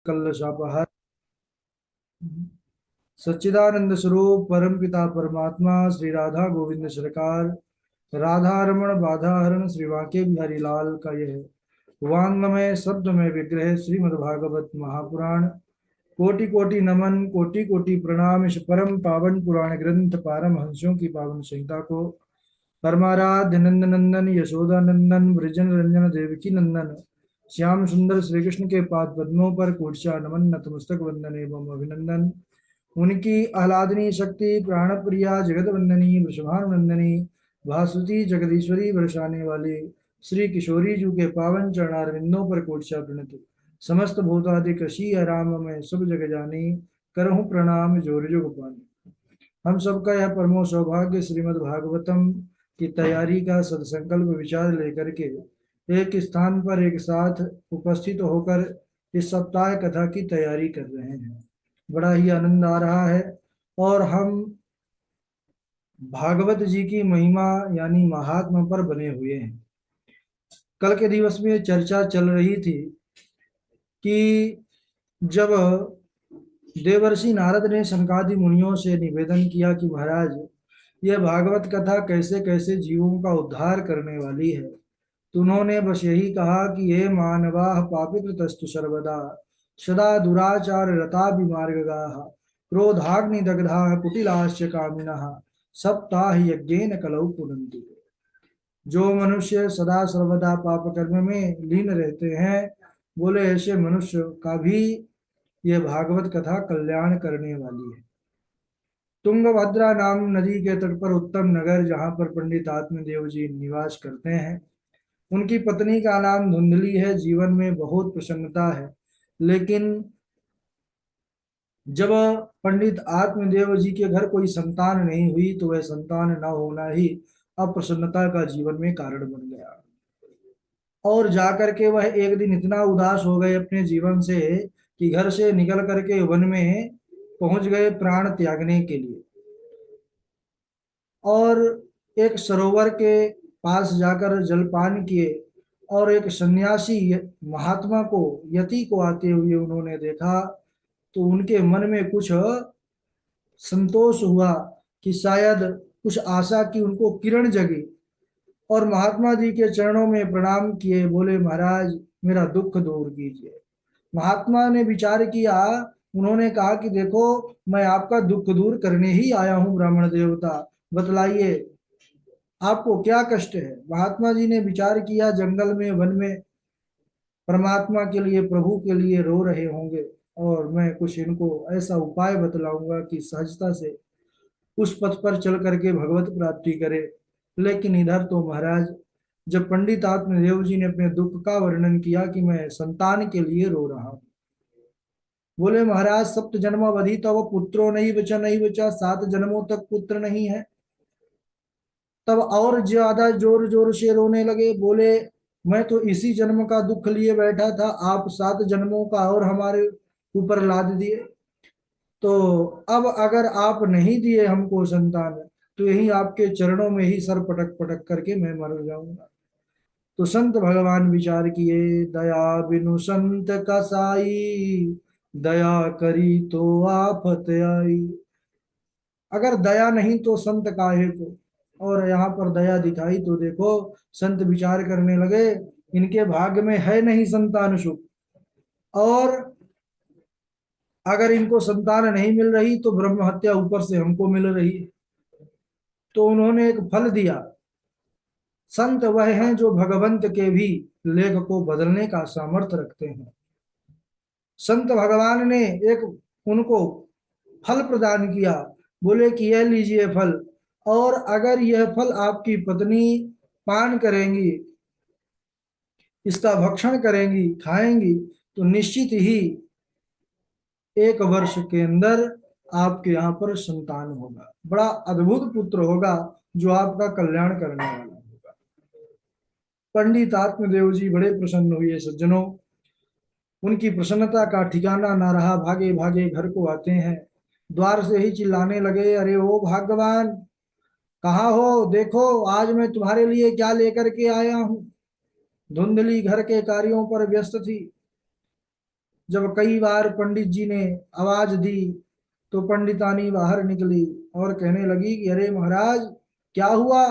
कल्लशापहर सच्चिदानंद स्वरूप परम पिता परमात्मा श्री राधा गोविंद सरकार राधा रमण बाधा हरण श्री वाके बिहारी लाल का यह वांगमय शब्दमय विग्रह श्रीमद्भागवत महापुराण कोटि कोटि नमन कोटि कोटि प्रणाम। इस परम पावन पुराण ग्रंथ पारमहंसों की पावन संहिता को परमाराध्य नंद नंदन यशोदा नंदन ब्रजन रंजन देवकी नंदन श्याम सुंदर श्री कृष्ण के पाद पद्मों पर कोटि नमन नतमस्तक वंदन एवं अभिनंदन। उनकी आह्लादनी शक्ति प्राण प्रिया जगत वंदनी वृषभानुनंदनी भासुती जगदीश्वरी बरसाने वाली श्री किशोरी जू के पावन चरणारविंदों पर कोटि प्रणति। समस्त भूतादि कशी आराम में सब जग जानी करहूँ प्रणाम जोर जुग पानी। हम सबका यह परमो सौभाग्य श्रीमद् भागवतम की तैयारी का सदसंकल्प विचार लेकर के एक स्थान पर एक साथ उपस्थित होकर इस सप्ताह कथा की तैयारी कर रहे हैं। बड़ा ही आनंद आ रहा है और हम भागवत जी की महिमा यानी महात्मा पर बने हुए हैं। कल के दिवस में चर्चा चल रही थी कि जब देवर्षि नारद ने सनकादि मुनियों से निवेदन किया कि महाराज यह भागवत कथा कैसे कैसे जीवों का उद्धार करने वाली है, तो उन्होंने बस यही कहा कि हे मानवाः पापिकृतस्तु सर्वदा सदा दुराचार रता विमार्गाः क्रोधाग्निदग्धाः कुटिलाश्च कामिनः सप्ताह यज्ञेन कलौ पुनन्ति। जो मनुष्य सदा सर्वदा पाप कर्म में लीन रहते हैं, बोले ऐसे मनुष्य का भी यह भागवत कथा कल्याण करने वाली है। तुंगभद्रा नाम नदी के तट पर उत्तम नगर जहाँ पर पंडित आत्मदेव जी निवास करते हैं, उनकी पत्नी का नाम धुंधली है। जीवन में बहुत प्रसन्नता है, लेकिन जब पंडित आत्मदेव जी के घर कोई संतान नहीं हुई तो वह संतान न होना ही अप्रसन्नता का जीवन में कारण बन गया। और जाकर के वह एक दिन इतना उदास हो गए अपने जीवन से कि घर से निकल करके वन में पहुंच गए प्राण त्यागने के लिए। और एक सरोवर के पास जाकर जलपान किए और एक सन्यासी महात्मा को यति को आते हुए उन्होंने देखा, तो उनके मन में कुछ संतोष हुआ कि शायद कुछ आशा की उनको किरण जगी और महात्मा जी के चरणों में प्रणाम किए। बोले महाराज मेरा दुख दूर कीजिए। महात्मा ने विचार किया, उन्होंने कहा कि देखो मैं आपका दुख दूर करने ही आया हूँ ब्राह्मण देवता, बतलाइए आपको क्या कष्ट है। महात्मा जी ने विचार किया, जंगल में वन में परमात्मा के लिए प्रभु के लिए रो रहे होंगे और मैं कुछ इनको ऐसा उपाय बतलाऊंगा कि सहजता से उस पथ पर चल करके भगवत प्राप्ति करे। लेकिन इधर तो महाराज जब पंडित आत्मदेव जी ने अपने दुख का वर्णन किया कि मैं संतान के लिए रो रहा हूं, बोले महाराज सप्त जन्मावधि तब पुत्रो नहीं बचा नहीं बचा, 7 जन्मों तक पुत्र नहीं है। तब और ज्यादा जोर जोर से रोने लगे। बोले मैं तो इसी जन्म का दुख लिए बैठा था, आप 7 जन्मों का और हमारे ऊपर लाद दिए। तो अब अगर आप नहीं दिए हमको संतान, तो यही आपके चरणों में ही सर पटक पटक करके मैं मर जाऊंगा। तो संत भगवान विचार किए, दया बिनु संत कसाई, दया करी तो आफत आई। अगर दया नहीं तो संत काहे को। और यहाँ पर दया दिखाई तो देखो संत विचार करने लगे, इनके भाग्य में है नहीं संतान सुख, और अगर इनको संतान नहीं मिल रही तो ब्रह्म हत्या ऊपर से हमको मिल रही है। तो उन्होंने एक फल दिया। संत वह हैं जो भगवंत के भी लेख को बदलने का सामर्थ्य रखते हैं। संत भगवान ने एक उनको फल प्रदान किया। बोले कि यह लीजिए फल, और अगर यह फल आपकी पत्नी पान करेंगी, इसका भक्षण करेंगी, खाएंगी, तो निश्चित ही 1 वर्ष के अंदर आपके यहाँ पर संतान होगा, बड़ा अद्भुत पुत्र होगा जो आपका कल्याण करने वाला होगा। पंडित आत्मदेव जी बड़े प्रसन्न हुए सज्जनों। उनकी प्रसन्नता का ठिकाना ना रहा, भागे भागे घर को आते हैं, द्वार से ही चिल्लाने लगे, अरे ओ भाग्यवान कहाँ हो, देखो आज मैं तुम्हारे लिए क्या लेकर के आया हूँ। धुंधली घर के कार्यों पर व्यस्त थी। जब कई बार पंडित जी ने आवाज दी तो पंडितानी बाहर निकली और कहने लगी कि अरे महाराज, क्या हुआ?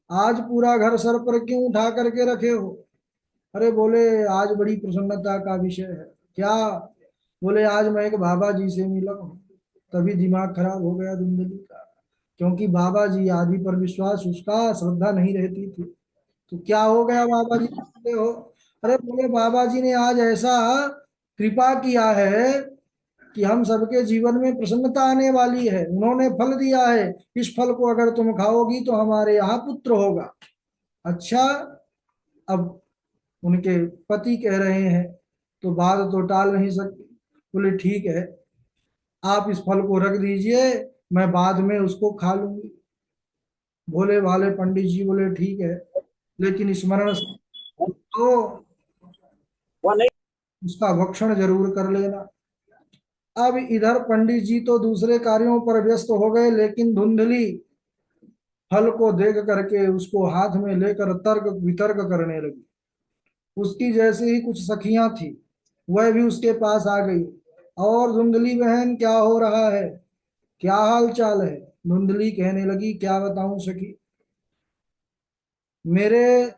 आज पूरा घर सर पर क्यों उठा करके रखे हो? अरे बोले, आज बड़ी प्रसन्नता का विषय है। क्या? बोले, आज मैं एक बाबा जी से मिला हूँ। तभी दिमाग खराब हो गया धुंधली का, क्योंकि बाबा जी आदि पर विश्वास उसका, श्रद्धा नहीं रहती थी। तो क्या हो गया बाबा जी बोलते हो? अरे बोले, बाबा जी ने आज ऐसा कृपा किया है कि हम सबके जीवन में प्रसन्नता आने वाली है। उन्होंने फल दिया है, इस फल को अगर तुम खाओगी तो हमारे यहाँ पुत्र होगा। अच्छा, अब उनके पति कह रहे हैं तो बात तो टाल नहीं सकती। बोले ठीक है, आप इस फल को रख दीजिए, मैं बाद में उसको खा लूंगी। भोले भाले पंडित जी बोले ठीक है, लेकिन स्मरण से तो उसका भक्षण जरूर कर लेना। अब इधर पंडित जी तो दूसरे कार्यों पर व्यस्त हो गए, लेकिन धुंधली फल को देख करके उसको हाथ में लेकर तर्क वितर्क करने लगी। उसकी जैसे ही कुछ सखियां थी, वह भी उसके पास आ गई। और धुंधली बहन, क्या हो रहा है? क्या हाल चाल है? धुंधली कहने लगी, क्या बताऊं सखी, मेरे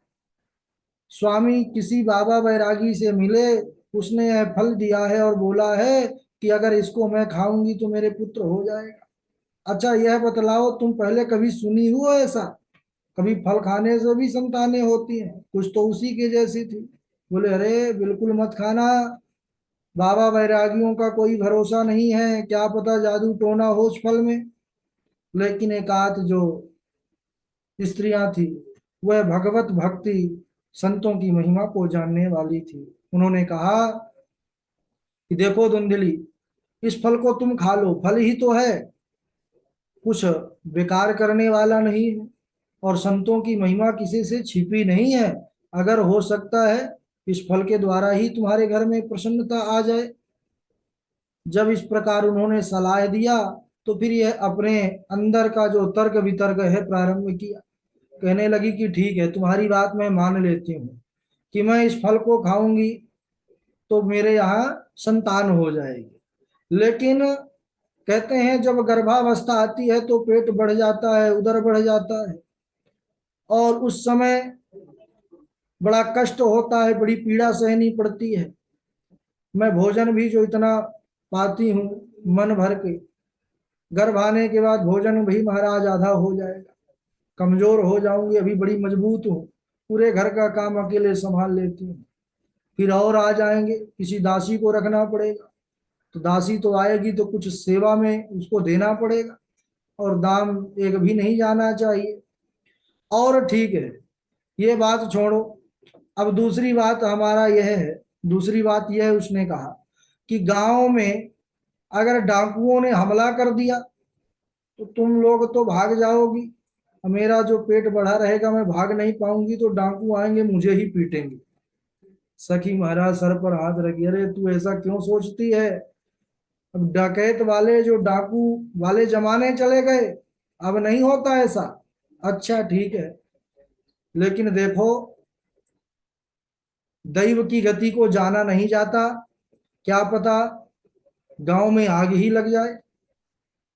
स्वामी किसी बाबा बैरागी से मिले। उसने यह फल दिया है और बोला है कि अगर इसको मैं खाऊंगी तो मेरे पुत्र हो जाएगा। अच्छा यह बतलाओ, तुम पहले कभी सुनी हो ऐसा? कभी फल खाने से भी संतानें होती हैं? कुछ तो उसी के जैसी थी। बोले, अरे बिल्कुल मत खाना, बाबा बैरागियों का कोई भरोसा नहीं है, क्या पता जादू टोना हो उस फल में। लेकिन एक आध जो स्त्रियां थी, वह भगवत भक्ति, संतों की महिमा को जानने वाली थी। उन्होंने कहा कि देखो धुंधली, इस फल को तुम खा लो, फल ही तो है, कुछ बेकार करने वाला नहीं है, और संतों की महिमा किसी से छिपी नहीं है। अगर हो सकता है इस फल के द्वारा ही तुम्हारे घर में प्रसन्नता आ जाए। जब इस प्रकार उन्होंने सलाह दिया तो फिर यह अपने अंदर का जो तर्क वितर्क है प्रारंभ किया। कहने लगी कि ठीक है, तुम्हारी बात मैं मान लेती हूँ कि मैं इस फल को खाऊंगी तो मेरे यहाँ संतान हो जाएगी। लेकिन कहते हैं जब गर्भावस्था आती है तो पेट बढ़ जाता है, उदर बढ़ जाता है, और उस समय बड़ा कष्ट होता है, बड़ी पीड़ा सहनी पड़ती है। मैं भोजन भी जो इतना पाती हूँ मन भर के, गर्भ आने के बाद भोजन भी महाराज आधा हो जाएगा, कमजोर हो जाऊंगी, अभी बड़ी मजबूत हूँ, पूरे घर का काम अकेले संभाल लेती हूँ। फिर और आ जाएंगे, किसी दासी को रखना पड़ेगा, तो दासी तो आएगी तो कुछ सेवा में उसको देना पड़ेगा, और दाम एक भी नहीं जाना चाहिए। और ठीक है, ये बात छोड़ो। अब दूसरी बात हमारा यह है, दूसरी बात यह है, उसने कहा कि गांव में अगर डाकुओं ने हमला कर दिया तो तुम लोग तो भाग जाओगी, और मेरा जो पेट बढ़ा रहेगा मैं भाग नहीं पाऊंगी, तो डाकू आएंगे मुझे ही पीटेंगे। सखी महाराज सर पर हाथ रखी, अरे तू ऐसा क्यों सोचती है? अब डकैत वाले जो डाकू वाले जमाने चले गए, अब नहीं होता ऐसा। अच्छा ठीक है, लेकिन देखो, दैव की गति को जाना नहीं जाता, क्या पता गांव में आग ही लग जाए,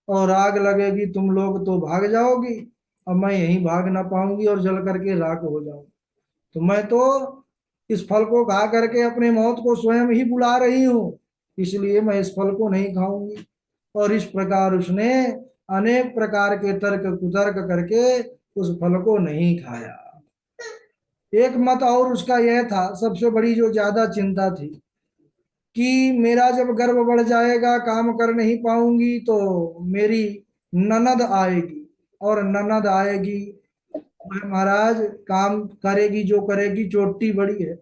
और आग लगेगी तुम लोग तो भाग जाओगी, और मैं यहीं भाग ना पाऊंगी और जल करके राख हो जाऊंगी। तो मैं तो इस फल को खा करके अपने मौत को स्वयं ही बुला रही हूँ, इसलिए मैं इस फल को नहीं खाऊंगी। और इस प्रकार उसने अनेक प्रकार के तर्क कुतर्क करके उस फल को नहीं खाया। एक मत और उसका यह था, सबसे बड़ी जो ज्यादा चिंता थी, कि मेरा जब गर्भ बढ़ जाएगा, काम कर नहीं पाऊंगी, तो मेरी ननद आएगी, और ननद आएगी महाराज, काम करेगी जो करेगी, चोटी बड़ी है,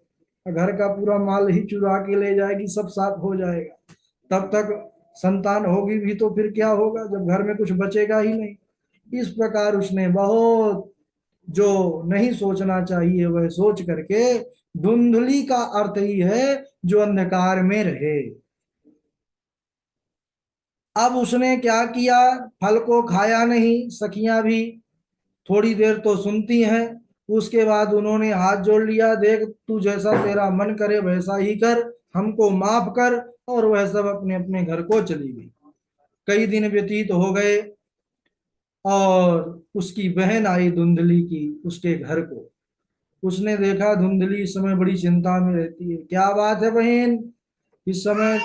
घर का पूरा माल ही चुरा के ले जाएगी, सब साफ हो जाएगा। तब तक संतान होगी भी तो फिर क्या होगा, जब घर में कुछ बचेगा ही नहीं। इस प्रकार उसने बहुत जो नहीं सोचना चाहिए वह सोच करके, धुंधली का अर्थ ही है जो अंधकार में रहे। अब उसने क्या किया, फल को खाया नहीं। सखियां भी थोड़ी देर तो सुनती हैं, उसके बाद उन्होंने हाथ जोड़ लिया, देख तू जैसा तेरा मन करे वैसा ही कर, हमको माफ कर। और वह सब अपने अपने घर को चली गई। कई दिन व्यतीत हो गए और उसकी बहन आई धुंधली की उसके घर को। उसने देखा धुंधली इस समय बड़ी चिंता में रहती है। क्या बात है बहन, इस समय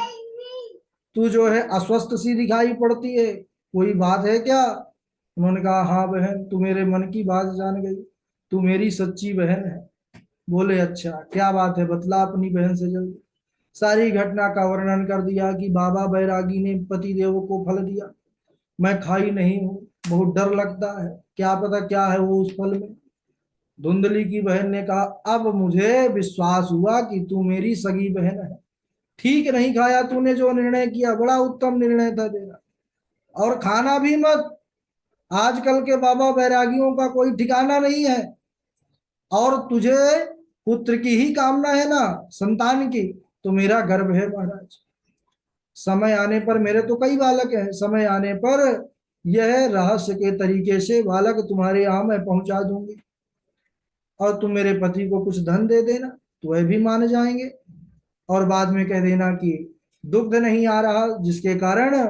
तू जो है अस्वस्थ सी दिखाई पड़ती है, कोई बात है क्या? उन्होंने कहा, हाँ बहन, तू मेरे मन की बात जान गई, तू मेरी सच्ची बहन है। बोले, अच्छा क्या बात है, बतला अपनी बहन से जल्दी। सारी घटना का वर्णन कर दिया कि बाबा बैरागी ने पति देव को फल दिया, मैं खाई नहीं हूँ, बहुत डर लगता है, क्या पता क्या है वो उस फल में। धुंधली की बहन ने कहा, अब मुझे विश्वास हुआ कि तू मेरी सगी बहन है। ठीक नहीं खाया तूने जो निर्णय किया, बड़ा उत्तम निर्णय था तेरा। और खाना भी मत, आजकल के बाबा बैरागियों का कोई ठिकाना नहीं है। और तुझे पुत्र की ही कामना है ना, संतान की, तो मेरा गर्व है महाराज। समय आने पर, मेरे तो कई बालक हैं, समय आने पर यह रहस्य के तरीके से बालक तुम्हारे यहाँ मैं पहुंचा दूंगी। और तुम मेरे पति को कुछ धन दे देना तो वह भी मान जाएंगे। और बाद में कह देना कि दुग्ध नहीं आ रहा, जिसके कारण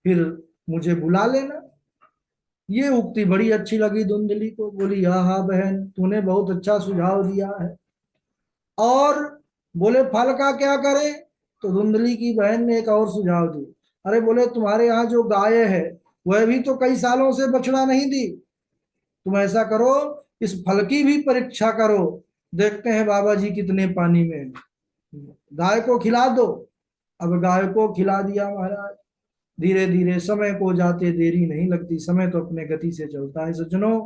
फिर मुझे बुला लेना। ये उक्ति बड़ी अच्छी लगी धुंधली को। बोली, हाँ हाँ बहन, तूने बहुत अच्छा सुझाव दिया है। और बोले, फल का क्या करें? तो धुंधली की बहन ने एक और सुझाव दी। अरे बोले, तुम्हारे यहाँ जो गाय है वह भी तो कई सालों से बछड़ा नहीं दी, तुम ऐसा करो, इस फल की भी परीक्षा करो, देखते हैं बाबा जी कितने पानी में हैं। गाय को खिला दो। अब गाय को खिला दिया महाराज। धीरे धीरे समय को जाते देरी नहीं लगती, समय तो अपने गति से चलता है सज्जनों।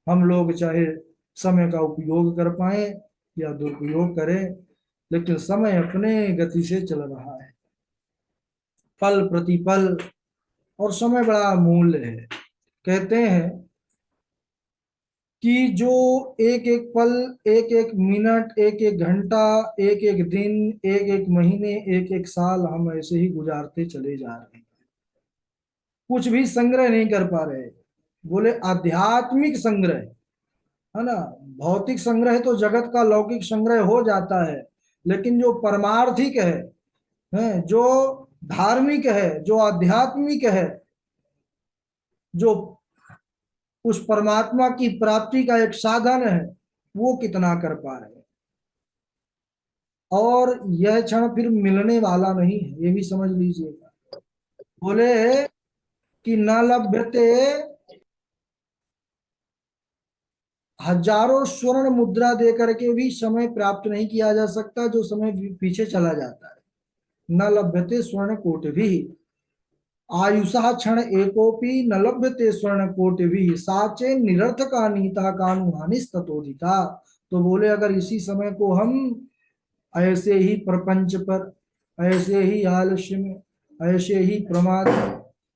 हम लोग चाहे समय का उपयोग कर पाए या दुरुपयोग करें, लेकिन समय अपने गति से चल रहा है, पल प्रतिपल। और समय बड़ा अमूल्य है। कहते हैं कि जो एक एक पल, एक एक मिनट, एक एक घंटा, एक एक दिन, एक एक महीने, एक एक साल हम ऐसे ही गुजारते चले जा रहे हैं, कुछ भी संग्रह नहीं कर पा रहे। बोले, आध्यात्मिक संग्रह है ना, भौतिक संग्रह तो जगत का लौकिक संग्रह हो जाता है, लेकिन जो परमार्थिक है, जो धार्मिक है, जो आध्यात्मिक है, जो उस परमात्मा की प्राप्ति का एक साधन है, वो कितना कर पा रहे हैं। और यह क्षण फिर मिलने वाला नहीं है, ये भी समझ लीजिएगा। बोले कि न लभ्यते, हजारों स्वर्ण मुद्रा दे करके भी समय प्राप्त नहीं किया जा सकता जो समय पीछे चला जाता है। न लभ्यते स्वर्ण कोटि भी, आयुषा क्षण एकोपि न लभ्यते स्वर्ण कोटि भी, साचे निरर्थ का नीता कानु हानिस ततोदिता। तो बोले, अगर इसी समय को हम ऐसे ही प्रपंच पर, ऐसे ही आलस्य में, ऐसे ही प्रमाद में,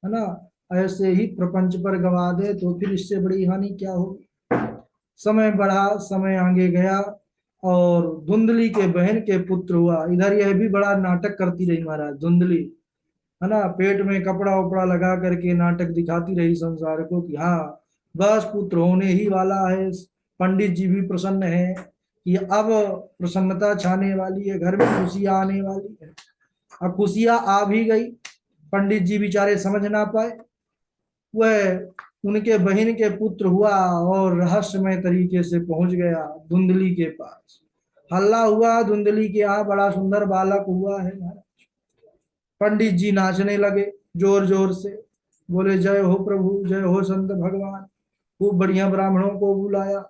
है ना, ऐसे ही प्रपंच पर गवा दे तो फिर इससे बड़ी हानि क्या होगी। समय बढ़ा, समय आगे गया और धुंधली के बहन के पुत्र हुआ। इधर यह भी बड़ा नाटक करती रही महाराज धुंधली, है ना, पेट में कपड़ा उपड़ा लगा करके नाटक दिखाती रही संसार को कि हाँ बस पुत्र होने ही वाला है। पंडित जी भी प्रसन्न है कि अब प्रसन्नता छाने वाली है, घर में खुशियां आने वाली है। अब खुशियां आ भी गई, पंडित जी बेचारे समझ ना पाए, वह उनके बहन के पुत्र हुआ और रहस्यमय तरीके से पहुंच गया धुंधली के पास। हल्ला हुआ, धुंधली के यहाँ बड़ा सुंदर बालक हुआ है। पंडित जी नाचने लगे जोर जोर से, बोले, जय हो प्रभु, जय हो संत भगवान। खूब बढ़िया ब्राह्मणों को बुलाया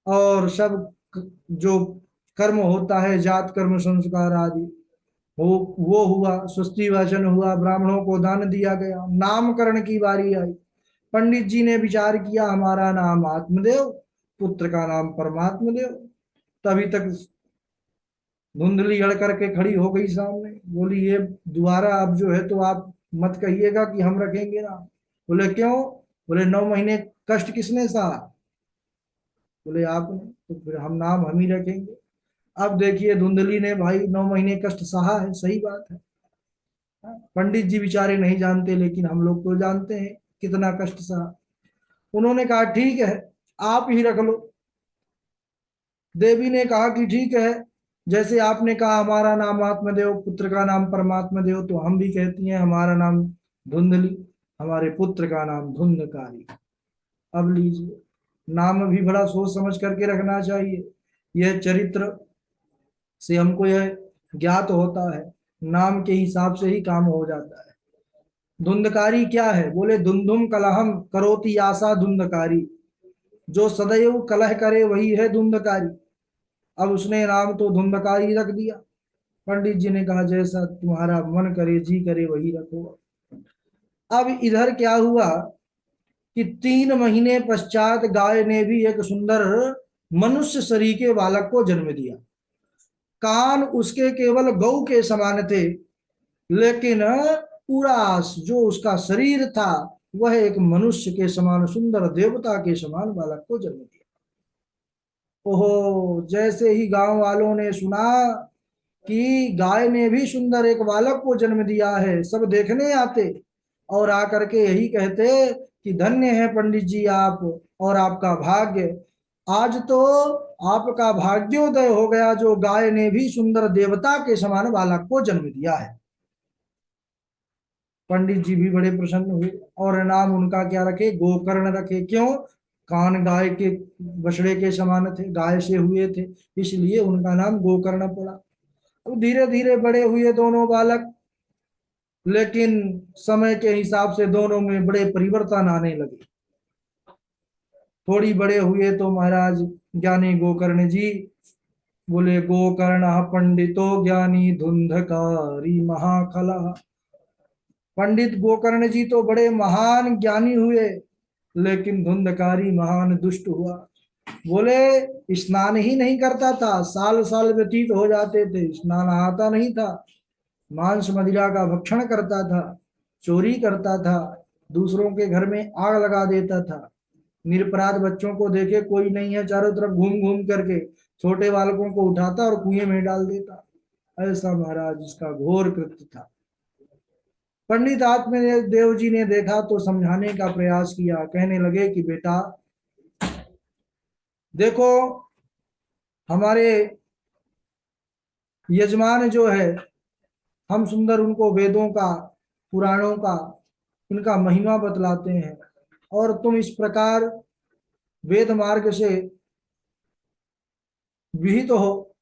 और सब जो कर्म होता है, जात कर्म संस्कार आदि, वो हुआ, स्वस्ति वाचन हुआ, ब्राह्मणों को दान दिया गया, नामकरण की बारी आई। पंडित जी ने विचार किया, हमारा नाम आत्मदेव, पुत्र का नाम परमात्म देव। तभी तक धुंधली अड़ करके खड़ी हो गई सामने। बोली, ये दोबारा अब जो है तो आप मत कहिएगा कि हम रखेंगे ना। बोले, क्यों? बोले, 9 महीने कष्ट किसने सहा? बोले, आपने। तो फिर हम नाम हम ही रखेंगे। अब देखिए, धुंधली ने भाई 9 महीने कष्ट सहा है, सही बात है। पंडित जी बेचारे नहीं जानते, लेकिन हम लोग तो जानते हैं कितना कष्ट सहा। उन्होंने कहा, ठीक है, आप ही रख लो। देवी ने कहा कि ठीक है, जैसे आपने कहा हमारा नाम आत्मदेव, पुत्र का नाम परमात्मा देव, तो हम भी कहती हैं हमारा नाम धुंधली, हमारे पुत्र का नाम धुंधकारी। अब लीजिए, नाम भी बड़ा सोच समझ करके रखना चाहिए। यह चरित्र से हमको यह ज्ञात होता है, नाम के हिसाब से ही काम हो जाता है। धुंधकारी क्या है? बोले धुंधुम कलहम करोति आशा धुंधकारी, जो सदैव कलह करे वही है धुंधकारी। अब उसने नाम तो धुंधकारी रख दिया। पंडित जी ने कहा जैसा तुम्हारा मन करे जी करे वही रखो। अब इधर क्या हुआ कि 3 महीने पश्चात गाय ने भी एक सुंदर मनुष्य शरीर के बालक को जन्म दिया। कान उसके केवल गौ के समान थे, लेकिन पूरा जो उसका शरीर था वह एक मनुष्य के समान, सुंदर देवता के समान बालक को जन्म दिया। ओहो, जैसे ही गांव वालों ने सुना कि गाय ने भी सुंदर एक बालक को जन्म दिया है, सब देखने आते और आकर के यही कहते कि धन्य है पंडित जी आप और आपका भाग्य, आज तो आपका भाग्योदय हो गया जो गाय ने भी सुंदर देवता के समान बालक को जन्म दिया है। पंडित जी भी बड़े प्रसन्न हुए और नाम उनका क्या रखे? गोकर्ण रखे। क्यों? कान गाय के बछड़े के समान थे, गाय से हुए थे, इसलिए उनका नाम गोकर्ण पड़ा। अब धीरे धीरे बड़े हुए दोनों बालक, लेकिन समय के हिसाब से दोनों में बड़े परिवर्तन आने लगे। थोड़ी बड़े हुए तो महाराज ज्ञानी गोकर्ण जी बोले गोकर्ण पंडितो ज्ञानी धुंधकारी महाखला। पंडित गोकर्ण जी तो बड़े महान ज्ञानी हुए, लेकिन धुंधकारी महान दुष्ट हुआ। बोले स्नान ही नहीं करता था, साल साल व्यतीत हो जाते थे, स्नान आता नहीं था, मांस मदिरा का भक्षण करता था, चोरी करता था, दूसरों के घर में आग लगा देता था, निरपराध बच्चों को देखे कोई नहीं है चारों तरफ घूम घूम करके छोटे बालकों को उठाता और कुएं में डाल देता। ऐसा महाराज इसका घोर कृत्य था। पंडित आत्मदेव जी ने देखा तो समझाने का प्रयास किया। कहने लगे कि बेटा देखो, हमारे यजमान जो है, हम सुंदर उनको वेदों का, पुराणों का, इनका महिमा बतलाते हैं, और तुम इस प्रकार वेद मार्ग से विहित हो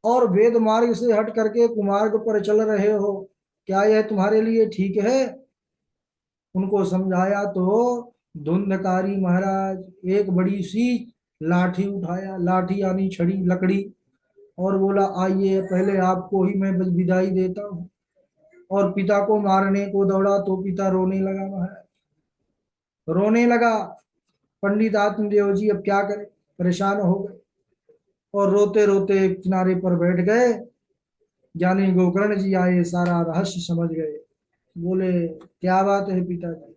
और वेद मार्ग से हट करके कुमार्ग पर चल रहे हो, क्या यह तुम्हारे लिए ठीक है? उनको समझाया तो धुंधकारी महाराज एक बड़ी सी लाठी उठाया, लाठी यानी छड़ी लकड़ी, और बोला आइए पहले आपको ही मैं विदाई देता हूँ। और पिता को मारने को दौड़ा तो पिता रोने लगा महाराज, रोने लगा। पंडित आत्मदेव जी अब क्या करें, परेशान हो गए और रोते रोते किनारे पर बैठ गए। ज्ञानी गोकर्ण जी आए, सारा रहस्य समझ गए। बोले क्या बात है पिताजी?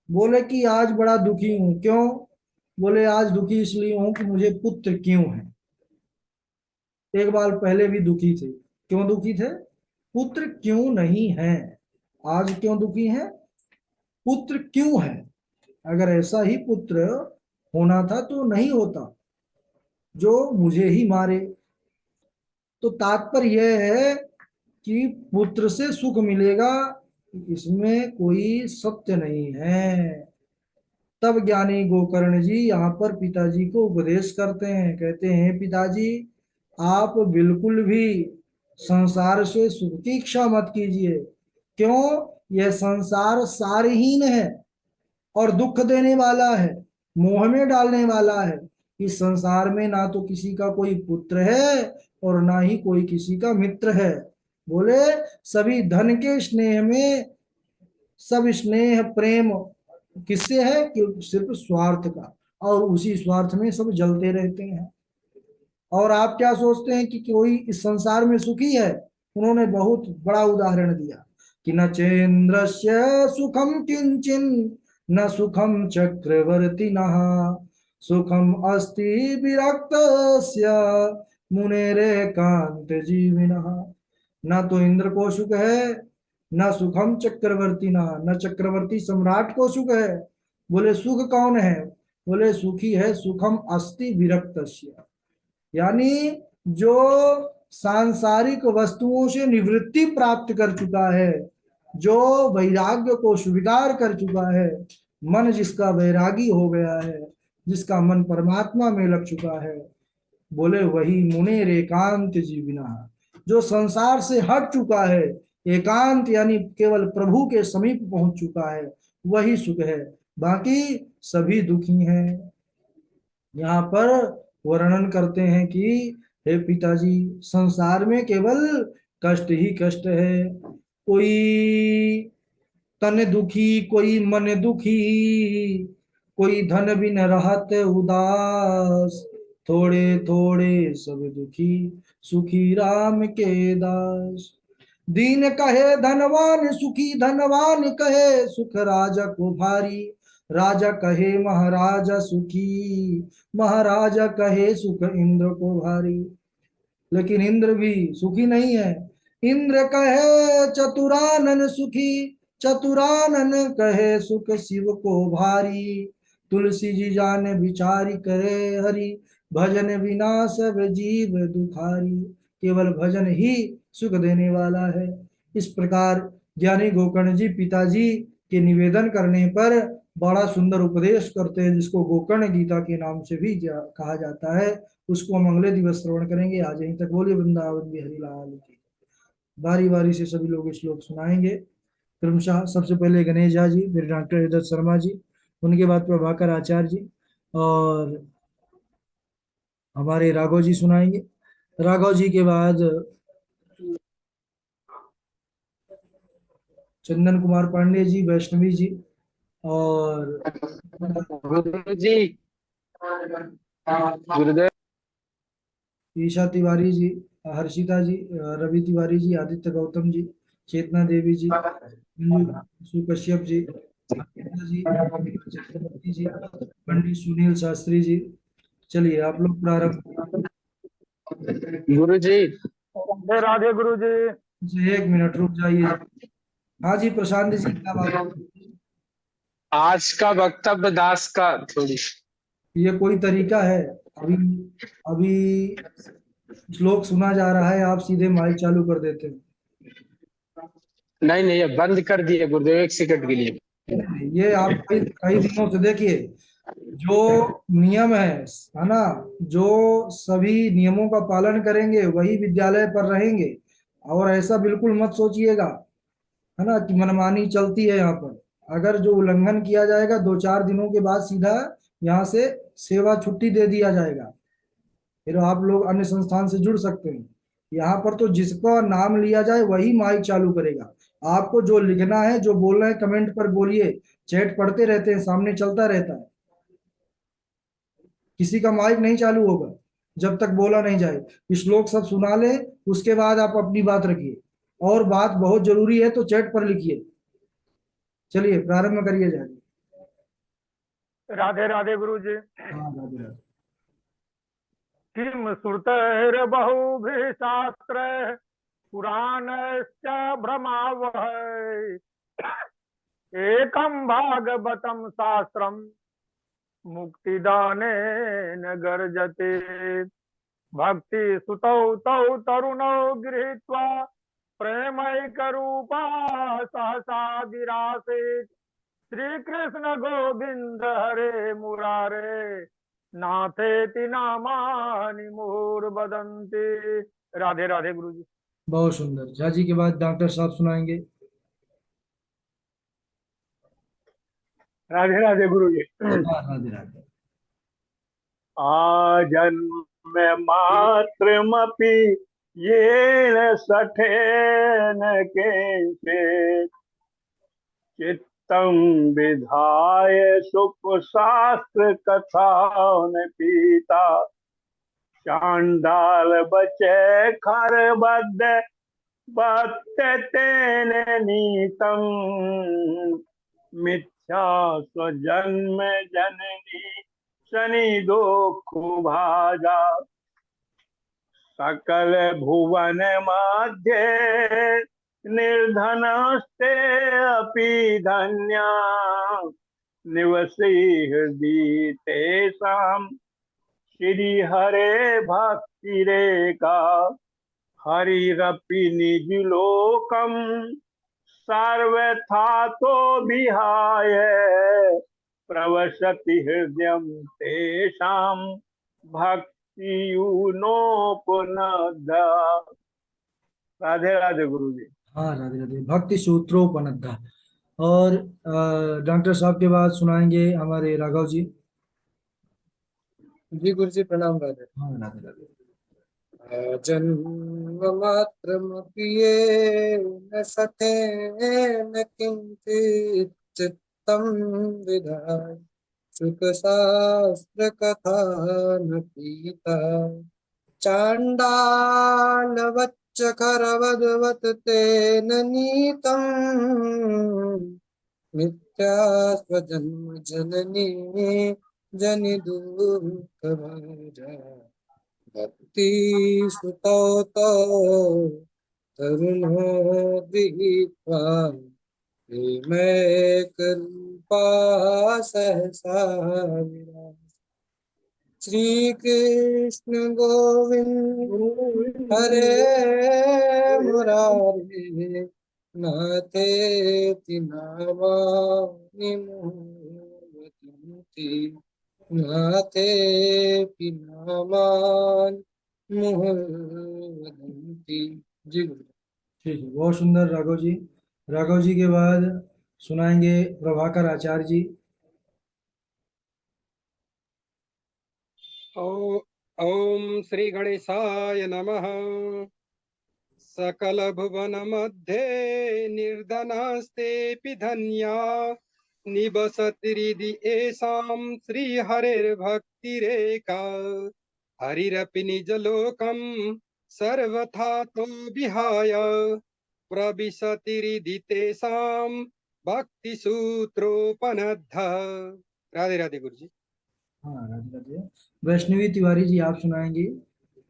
बोले कि आज बड़ा दुखी हूं। क्यों? बोले आज दुखी इसलिए हूं कि मुझे पुत्र क्यों है। एक बार पहले भी दुखी थे। क्यों दुखी थे? पुत्र क्यों नहीं है। आज क्यों दुखी है? पुत्र क्यों है। अगर ऐसा ही पुत्र होना था तो नहीं होता जो मुझे ही मारे। तो तात्पर्य यह है कि पुत्र से सुख मिलेगा, इसमें कोई सत्य नहीं है। तब ज्ञानी गोकर्ण जी यहाँ पर पिताजी को उपदेश करते हैं, कहते हैं पिताजी आप बिल्कुल भी संसार से सुख की इच्छा मत कीजिए। क्यों? यह संसार सारहीन है और दुख देने वाला है, मोह में डालने वाला है। इस संसार में ना तो किसी का कोई पुत्र है और ना ही कोई किसी का मित्र है। बोले सभी धन के स्नेह में, सब स्नेह प्रेम किससे है? कि सिर्फ स्वार्थ का, और उसी स्वार्थ में सब जलते रहते हैं। और आप क्या सोचते हैं कि कोई इस संसार में सुखी है? उन्होंने बहुत बड़ा उदाहरण दिया कि न चेन्द्रस्य सुखम किंचिन न सुखम चक्रवर्ती न सुखम अस्ति विरक्तस्य मुनेरेकांत जीविनः। न तो इंद्र को सुख है, न सुखम चक्रवर्ती न चक्रवर्ती सम्राट को सुख है। बोले सुख कौन है? बोले सुखी है सुखम अस्ति विरक्तस्य, यानी जो सांसारिक वस्तुओं से निवृत्ति प्राप्त कर चुका है, जो वैराग्य को स्वीकार कर चुका है, मन जिसका वैरागी हो गया है, जिसका मन परमात्मा में लग चुका है, बोले वही मुनेर एकांत जीविना। जो संसार से हट चुका है, एकांत यानी केवल प्रभु के समीप पहुंच चुका है, वही सुख है, बाकी सभी दुखी हैं। यहाँ पर वर्णन करते हैं कि हे पिताजी, संसार में केवल कष्ट ही कष्ट है। कोई तन दुखी, कोई मन दुखी, कोई धन बिन रहत उदास, थोड़े थोड़े सब दुखी, सुखी राम के दास। दीन कहे धनवान सुखी, धनवान कहे सुख राजा को भारी, राजा कहे महाराजा सुखी, महाराजा कहे सुख इंद्र को भारी। लेकिन इंद्र भी सुखी नहीं है। इंद्र कहे चतुरानन सुखी, चतुरानन कहे सुख शिव को भारी। तुलसी जी जाने विचारी करे हरि, भजन बिना सब जीव दुखारी। केवल भजन ही सुख देने वाला है। इस प्रकार ज्ञानी गोकर्ण जी पिताजी के निवेदन करने पर बड़ा सुंदर उपदेश करते हैं, जिसको गोकर्ण गीता के नाम से भी कहा जाता है। उसको हम अगले दिवस श्रवण करेंगे। आज यहीं तक। बोलिए वृंदावन बिहारी लाल की। बारी बारी से सभी लोग श्लोक सुनाएंगे। क्रमशः सबसे पहले गणेश झा जी, फिर डॉक्टर हृदय शर्मा जी, उनके बाद प्रभाकर आचार्य जी, और हमारे राघव जी सुनाएंगे। राघव जी के बाद चंदन कुमार पांडे जी, वैष्णवी जी, और गुरु जी। गुरुदेव। ईशा तिवारी जी, हर्षिता जी, रवि तिवारी जी, आदित्य गौतम जी, चेतना देवी जी, शिव कश्यप जी, अनिता जी, चक्रवर्ती जी, पंडित सुनील शास्त्री जी। चलिए आप लोग प्रारंभ। गुरु जी। राधे राधे गुरु जी। एक मिनट रुक जाइए। हाँ जी प्रशांत जी, क्या बात है? आज का वक्तव्य दास का थोड़ी। ये कोई तरीका है? अभी अभी श्लोक सुना जा रहा है, आप सीधे माइक चालू कर देते हैं। नहीं नहीं, अब बंद कर दिए गुरुदेव, 1 सेकंड के लिए। नहीं, ये आप कई कई दिनों से देखिए, जो नियम है ना, जो सभी नियमों का पालन करेंगे वही विद्यालय पर रहेंगे। और ऐसा बिल्कुल मत सोचिएगा, है ना, कि मनमानी चलती है यहाँ पर। अगर जो उल्लंघन किया जाएगा, 2-4 दिनों के बाद सीधा यहाँ से सेवा छुट्टी दे दिया जाएगा। फिर आप लोग अन्य संस्थान से जुड़ सकते हैं। यहाँ पर तो जिसका नाम लिया जाए वही माइक चालू करेगा। आपको जो लिखना है, जो बोलना है, कमेंट पर बोलिए। चैट पढ़ते रहते हैं, सामने चलता रहता है। किसी का माइक नहीं चालू होगा जब तक बोला नहीं जाए। श्लोक सब सुना ले, उसके बाद आप अपनी बात रखिए। और बात बहुत जरूरी है तो चैट पर लिखिए। चलिए प्रारंभ करिए जाए। राधे राधे गुरु जी। हाँ राधे राधे। किम श्रुतैर्बहुभिः शास्त्रैः पुराणश्च भ्रमावः, एकं भागवतं शास्त्रं मुक्तिदानेन गर्जते। भक्ति सुतौ तौ तरुणौ गृहीत्वा प्रेमैकरूपा सहसा विरासीत्। श्री कृष्ण गोविंद हरे मुरारे, नाथेति नामानि मुहुर्वदन्ति। राधे राधे गुरु जी। बहुत सुंदर। झा जी के बाद डॉक्टर साहब सुनाएंगे। राधे राधे गुरु जी। हाँ राधे राधे। आजन्म मात्रमपि येन सठेन केनचित्, चित्तं विधाय सुख शास्त्र कथान पीता। चांडाल बचे खर बद्ध भक्त तेन नीतम, मिथ्या स्वजन्म जननी शनि दुख भाजा। सकल भुवन मध्य निर्धनस्ते अपि धन्या, निवसी हृदि तेषां श्री हरे भक्ति रेखा हरिरपि निज लोकम सर्वथा तो विहाय प्रवसति हृदय तेषाम भक्ति यूनो पुनः। राधे राधे गुरु जी। हाँ राधे राधे। भक्ति सूत्रोपनद्धा। और डॉक्टर साहब के बाद सुनाएंगे हमारे राघव जी। जी गुरु जी प्रणाम। राधे हाँ राधे राधे। जन्म मात्रमपि येन सखेन किञ्चित् चित्तं विधाय शुकशास्त्रकथा न पीता चाण्डालवच्चखरवद्वत् तेन नीतम् मिथ्या स्वजन्म जननी जनि दुःखभाजा भक्ति सुतौ तौ तरुणो गृहीत्वा प्रेमैकरूपा सहसा विराज। श्री कृष्ण गोविंद हरे मुरारे नाथेति नामानि मोहयन्ति नाथेति नामानि मोहयन्ति। जी गुरु। ठीक है, बहुत सुंदर राघव जी। राघव जी के बाद सुनाएंगे प्रभाकर आचार्य जी। ओम श्री गणेशाय नमः। सकल भुवन मध्ये निर्धनास्तेऽपि धन्या निवसति येषां श्री हरिर्भक्तिरेका हरिरपि निजलोकं सर्वथा तो विहाय प्रविशति हृदि तेषां भक्तिसूत्रोपनद्ध। राधे राधे गुरु जी। हाँ राधे राधे। वैष्णवी तिवारी जी आप सुनाएंगे,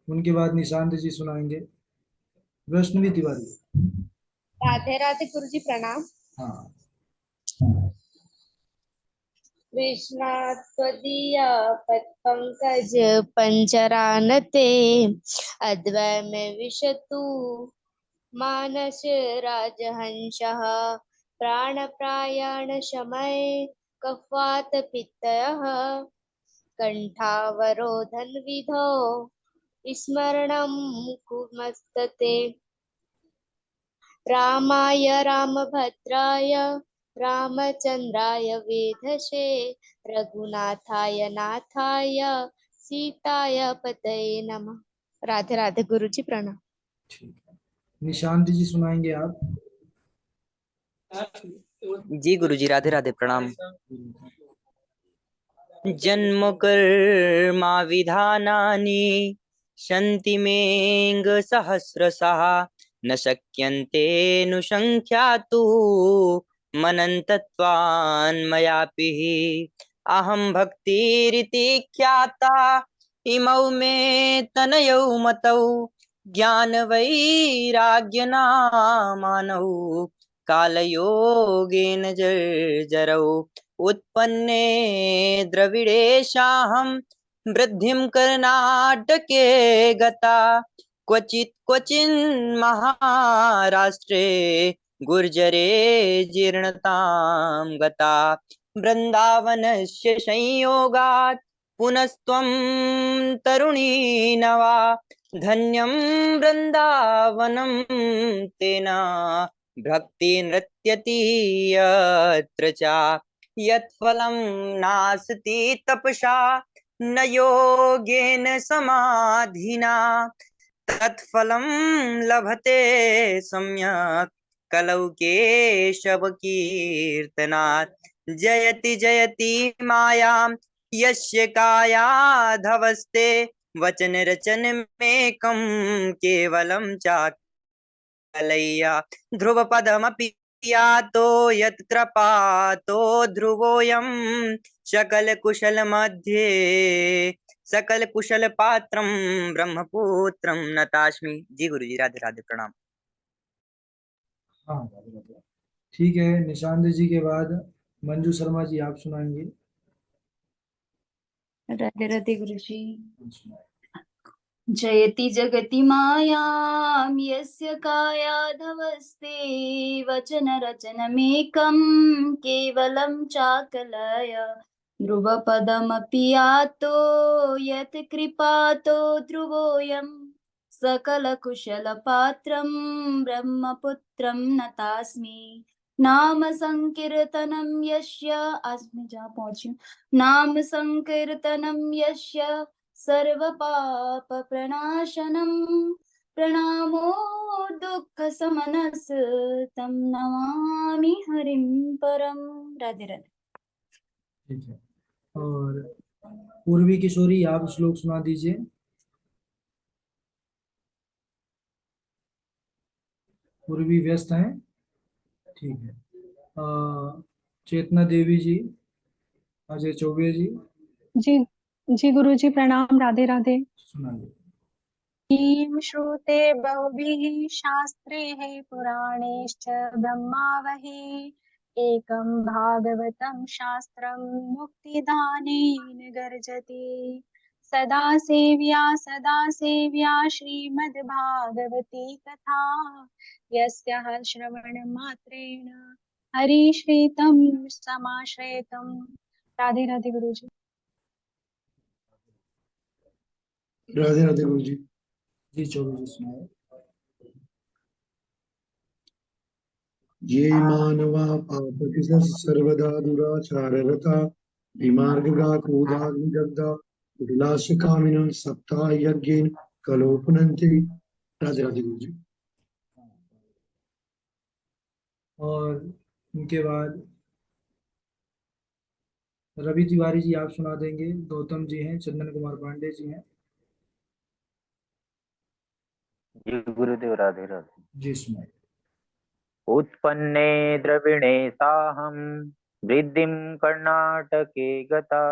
उनके बाद निशांत जी सुनाएंगे। वैष्णवी तिवारी। राधे राधे गुरु जी प्रणाम। हाँ। कृष्णात्वदीय पत्पंकज पंजरानते अद्वय में विशतु मानस राजहंसः प्राणप्रायाण शमय कफवात पित्तयः कंठावरोधन विधौ स्मरणं कुमस्तते रामाय रामभद्राय रामचंद्राय वेधसे रघुनाथाय नाथाय सीताय पतये नमः। राधे राधे गुरु जी प्रणाम। ठीक है, निशांत जी सुनाएंगे आप। जी गुरु जी राधे राधे प्रणाम। जन्म कर्मा विधानानि सन्ति मेऽङ्ग सहस्रशः न शक्यन्ते नुसंख्यातु मनन्तत्वान्मयापि अहं भक्तिरिति ख्याता इमौ मे तनयौ मतौ ज्ञानवैराग्यनामानौ कालयोगेन जर्जरौ उत्पन्ने द्रविडेशाहं वृद्धिं कर्नाटके गता क्वचिन् महाराष्ट्रे गुर्जरे जीर्णतां गता वृन्दावनस्य संयोगात् पुनस्त्वं तरुणी नवा धन्यं वृन्दावनं तेन भक्ति नृत्यति यत्र च यत्फलं नास्ति तपसा न योगेन समाधिना तत्फलं लभते सम्यक् कलौ केशवकीर्तनात् जयति जयति मायां यस्य कायाधवस्ते वचन रचन मेकं केवलं चाकलय्या ध्रुवपदमपि यातो यत्कृपातो ध्रुवोऽयं सकल कुशल मध्ये सकल कुशल पात्रं ब्रह्मपुत्रं नतास्मि। जी गुरु जी राधे राधे प्रणाम। हाँ राधे राधे। ठीक है, निशांत जी के बाद मंजू शर्मा जी आप सुनाएंगे। राधे राधे गुरु जी। सुनाइए। जयति जगति मायां यस्य कायाधवस्ते वचनरचनमेकं केवलं चाकलय ध्रुवपदमपि यातो यत् कृपातो ध्रुवोऽयं सकलकुशलपात्रं ब्रह्मपुत्रं नतास्मि। नाम संकीर्तनं यस्य आज मैं जहाँ पहुंची हूँ, नाम संकीर्तनं यस्य सर्वपापप्रणाशनं प्रणामो दुःखशमनस् तं नमामि हरिं परम। राधे राधे। ठीक है। और पूर्वी किशोरी आप श्लोक सुना दीजिए। पूर्वी व्यस्त हैं, ठीक है। चेतना देवी जी, अजय चौबे जी जी जी गुरु जी प्रणाम। राधे राधे। सुनाइए। किं श्रुते बहुभिः शास्त्रैः पुराणैश्च ब्रह्मावहि एकं भागवतं शास्त्रं मुक्तिदानेन गर्जति। सदा सेव्या श्रीमद्भागवती कथा यस्याः श्रवणमात्रेण हरिश्रीतं समाश्रयेतं। राधे राधे गुरु जी। राधे राधे गुरु जी। जी चौबे जी सुनाइए। ये मानवा पापति सर्वदा दुराचाररता विमार्गगा क्रोधाग्निदग्धा विलासकामिनं सप्ताह यज्ञेन कलोपनन्ति। राधे राधे गुरु जी। और उनके बाद रवि तिवारी जी आप सुना देंगे। गौतम जी हैं, चंदन कुमार पांडे जी हैं। जी गुरुदेव राधे राधे। जी सुनाइए। उत्पन्ने द्रविणे साहं वृद्धिं कर्णाटके गता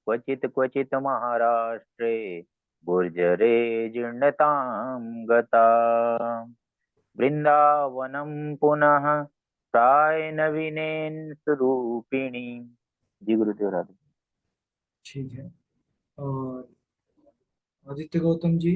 क्वचित् महाराष्ट्रे गुर्जरे जीर्णतां गता वृन्दावनं पुनः प्राय नवीनेन स्वरूपिणी। जी गुरुदेव राधे। ठीक है। और आदित्य गौतम जी